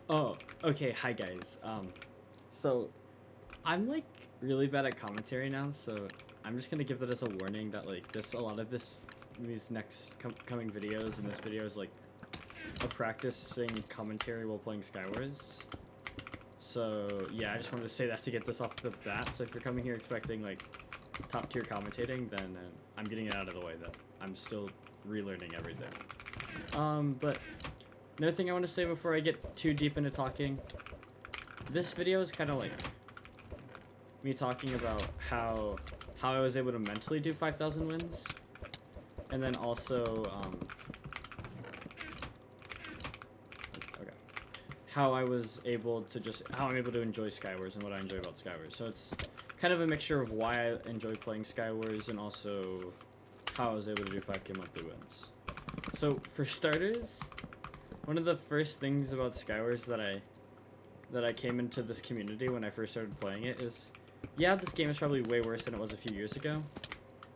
Oh, okay. Hi guys. So I'm like really bad at commentary now, so I'm just gonna give that as a warning that like a lot of these next coming videos and this video is like a practicing commentary while playing Skywars. So yeah, I just wanted to say that to get this off the bat. So if you're coming here expecting like top tier commentating, then I'm getting it out of the way that I'm still relearning everything. But another thing I want to say before I get too deep into talking, this video is kind of like me talking about how I was able to mentally do 5,000 wins, and then also okay, how I'm able to enjoy Skywars and what I enjoy about Skywars. So it's kind of a mixture of why I enjoy playing Skywars and also how I was able to do 5K monthly wins. So for starters, one of the first things about Skywars that I came into this community when I first started playing it is, yeah, this game is probably way worse than it was a few years ago,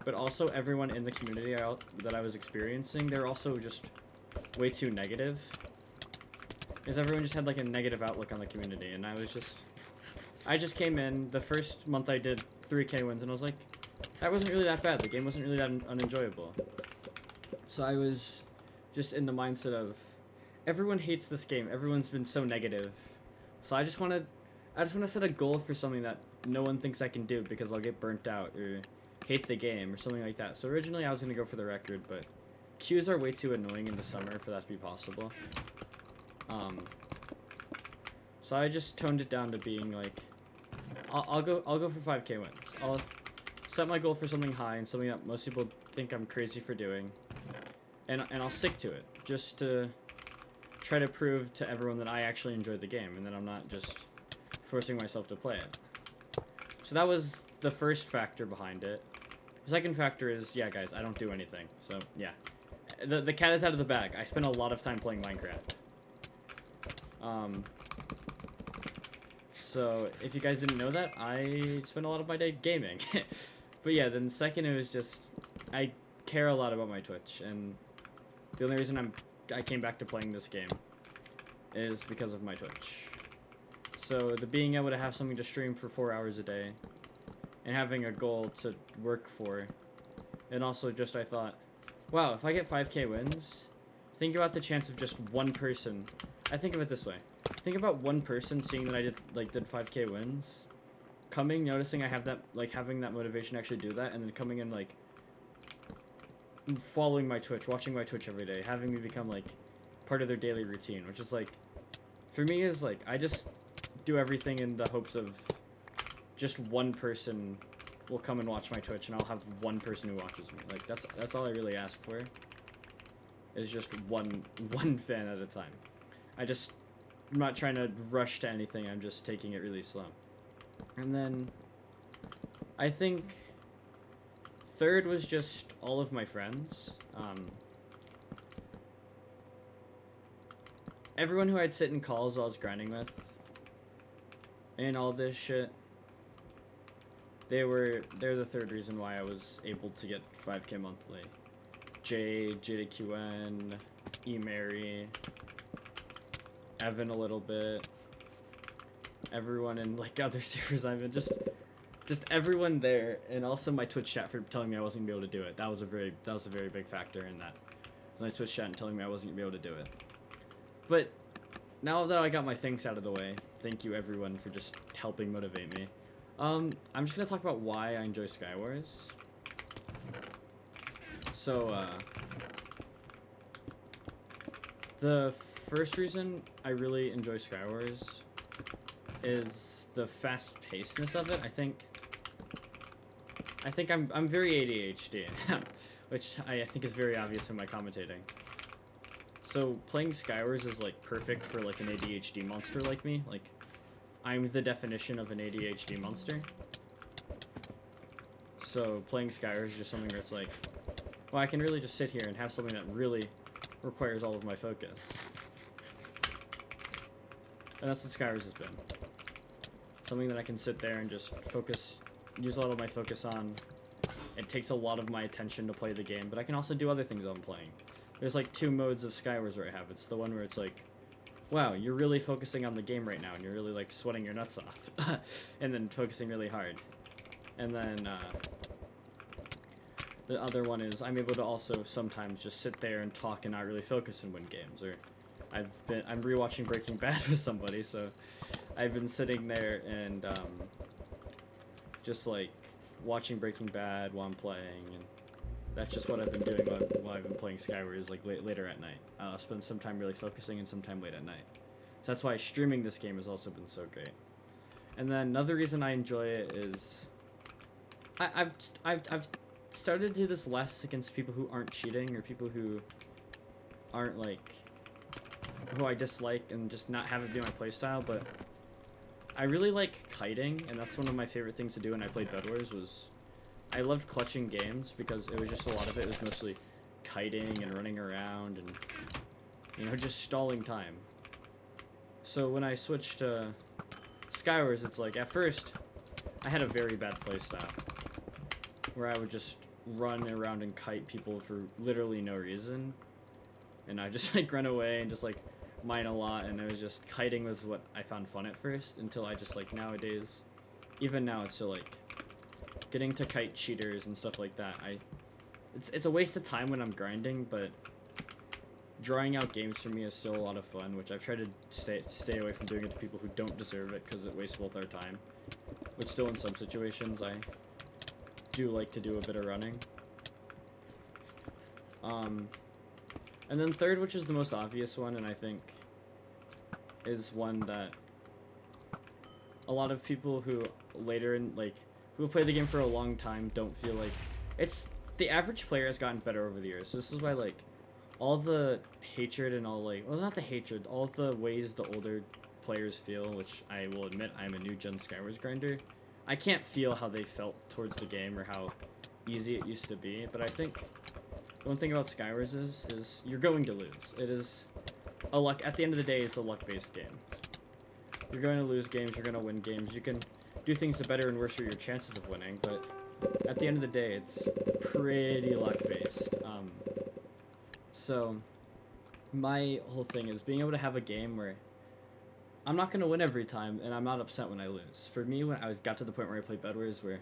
but also everyone in the community that I was experiencing, they're also just way too negative. Because everyone just had like a negative outlook on the community, and I just came in, the first month I did 3K wins, and I was like, that wasn't really that bad, the game wasn't really that unenjoyable. So I was just in the mindset of, everyone hates this game, everyone's been so negative, so I just want to set a goal for something that no one thinks I can do because I'll get burnt out or hate the game or something like that. So originally I was going to go for the record, but queues are way too annoying in the summer for that to be possible. So I just toned it down to being like, I'll go for 5K wins. I'll set my goal for something high and something that most people think I'm crazy for doing, and I'll stick to it just to try to prove to everyone that I actually enjoy the game and that I'm not just forcing myself to play it. So that was the first factor behind it. The second factor is, yeah guys, I don't do anything. So yeah, the cat is out of the bag. I spend a lot of time playing Minecraft. So if you guys didn't know that, I spend a lot of my day gaming. But yeah, then second, it was just, I care a lot about my Twitch, and the only reason I came back to playing this game is because of my Twitch. So the being able to have something to stream for 4 hours a day and having a goal to work for, and also just I thought, wow, if I get 5K wins, think about the chance of just one person. I think of it this way. Think about one person seeing that I did 5K wins, coming, noticing I have that, like, having that motivation to actually do that, and then coming in, like, following my Twitch, watching my Twitch every day, having me become, like, part of their daily routine, which is, like, for me is, like, I just do everything in the hopes of just one person will come and watch my Twitch, and I'll have one person who watches me. Like, that's all I really ask for, is just one fan at a time. I'm not trying to rush to anything, I'm just taking it really slow. And then, I think, third was just all of my friends. Everyone who I'd sit in calls I was grinding with, and all this shit, they're the third reason why I was able to get 5K monthly. Jade, JDQN, eMary, Evan a little bit, everyone in like other servers I'm in, just everyone there, and also my Twitch chat for telling me I wasn't gonna be able to do it. That was a very big factor in that. My Twitch chat and telling me I wasn't gonna be able to do it. But now that I got my things out of the way, thank you everyone for just helping motivate me. I'm just gonna talk about why I enjoy Skywars. So the first reason I really enjoy Skywars is the fast-pacedness of it. I think I'm very ADHD, which I think is very obvious in my commentating. So playing Skywars is like perfect for like an ADHD monster like me. Like, I'm the definition of an ADHD monster. So playing Skywars is just something where it's like, well, I can really just sit here and have something that really requires all of my focus. And that's what Skywars has been. Something that I can sit there and just focus, use a lot of my focus on. It takes a lot of my attention to play the game, but I can also do other things while I'm playing. There's like two modes of Skywars where I have. It's the one where it's like wow, you're really focusing on the game right now, and you're really like sweating your nuts off, and then focusing really hard. And then the other one is I'm able to also sometimes just sit there and talk and not really focus and win games. Or I'm rewatching Breaking Bad with somebody, so I've been sitting there and just like watching Breaking Bad while I'm playing, and that's just what I've been doing while I've been playing Skywars, like later at night. I'll spend some time really focusing and some time late at night. So that's why streaming this game has also been so great. And then another reason I enjoy it is I've started to do this less against people who aren't cheating or people who aren't like who I dislike and just not have it be my playstyle, but I really like kiting, and that's one of my favorite things to do when I played Bed Wars. Was I loved clutching games because it was just a lot of it was mostly kiting and running around and, you know, just stalling time. So when I switched to Skywars, it's like at first I had a very bad playstyle where I would just run around and kite people for literally no reason, and I just like run away and just like mine a lot, and it was just kiting was what I found fun at first, until I just like nowadays, even now it's still like getting to kite cheaters and stuff like that. It's a waste of time when I'm grinding, but drawing out games for me is still a lot of fun, which I've tried to stay away from doing it to people who don't deserve it because it wastes both our time. But still, in some situations, I do like to do a bit of running. And then third, which is the most obvious one, and I think is one that a lot of people who later in like who play the game for a long time don't feel like it's the average player has gotten better over the years. So this is why like all the hatred and all like well not the hatred, all the ways the older players feel, which I will admit I'm a new gen Skywars grinder. I can't feel how they felt towards the game or how easy it used to be, but I think the one thing about Skywars is you're going to lose. It is a luck. At the end of the day, it's a luck-based game. You're going to lose games. You're going to win games. You can do things to better and worsen your chances of winning, but at the end of the day, it's pretty luck-based. So my whole thing is being able to have a game where I'm not going to win every time, and I'm not upset when I lose. For me, when I got to the point where I played Bed Wars, where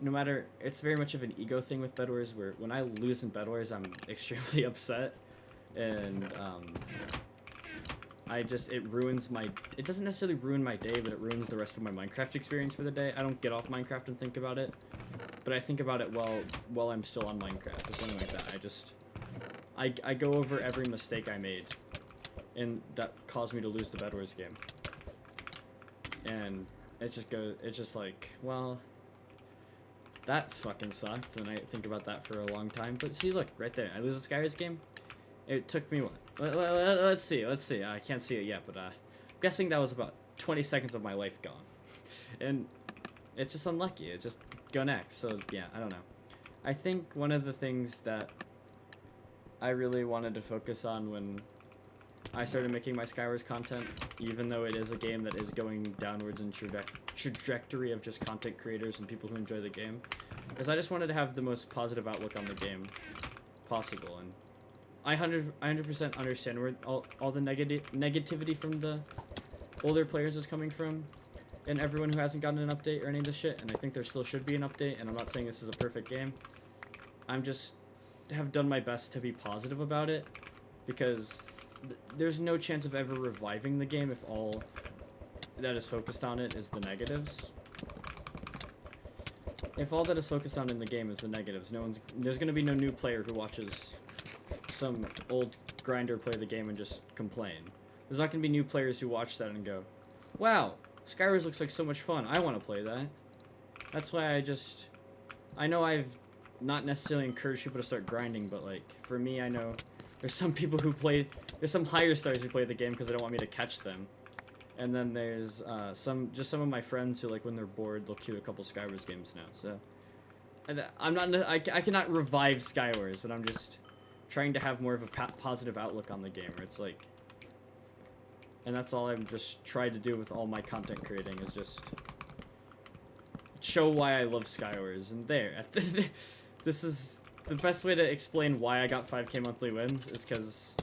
no matter, it's very much of an ego thing with Bed Wars, where when I lose in Bed Wars, I'm extremely upset, and it ruins my, it doesn't necessarily ruin my day, but it ruins the rest of my Minecraft experience for the day. I don't get off Minecraft and think about it, but I think about it while I'm still on Minecraft or something like that. I go over every mistake I made, and that caused me to lose the Bed Wars game. And it's just like, well, that's fucking sucked, and I think about that for a long time. But see, look, right there, I lose the Skywars game. It took me what? Let's see. I can't see it yet, but I'm guessing that was about 20 seconds of my life gone. And it's just unlucky. It just go next. So yeah, I don't know. I think one of the things that I really wanted to focus on when I started making my Skywars content, even though it is a game that is going downwards in trajectory of just content creators and people who enjoy the game, is I just wanted to have the most positive outlook on the game possible. And I 100% understand where all the negativity from the older players is coming from, and everyone who hasn't gotten an update or any of this shit, and I think there still should be an update, and I'm not saying this is a perfect game. I'm just have done my best to be positive about it, because there's no chance of ever reviving the game if all that is focused on it is the negatives. If all that is focused on in the game is the negatives, there's gonna be no new player who watches some old grinder play the game and just complain. There's not gonna be new players who watch that and go, wow, Skywars looks like so much fun, I want to play that. That's why I know I've not necessarily encouraged people to start grinding, but like, for me, I know there's some people who there's some higher stars who play the game because they don't want me to catch them. And then there's some of my friends who, like, when they're bored, they'll queue a couple Skywars games now. So I cannot revive Skywars, but I'm just trying to have more of a positive outlook on the game, where it's like, and that's all I'm just trying to do with all my content creating, is just show why I love Skywars. And there, this is the best way to explain why I got 5k monthly wins, is because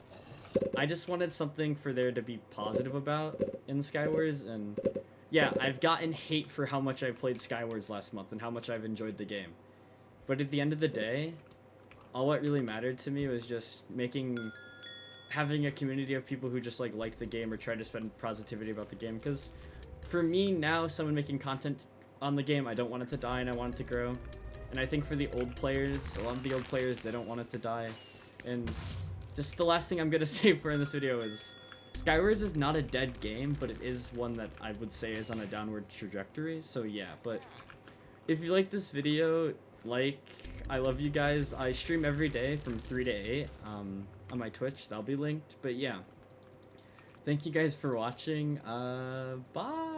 I just wanted something for there to be positive about in Skywars, and yeah, I've gotten hate for how much I played Skywars last month and how much I've enjoyed the game. But at the end of the day, all what really mattered to me was just having a community of people who just like the game or try to spread positivity about the game. Because for me now, someone making content on the game, I don't want it to die and I want it to grow. And I think for the old players, a lot of the old players, they don't want it to die. And just the last thing I'm gonna say for in this video is Skywars is not a dead game, but it is one that I would say is on a downward trajectory. So yeah, but if you like this video, I love you guys. I stream every day from 3 to 8 on my Twitch. That'll be linked. But yeah, thank you guys for watching. Bye.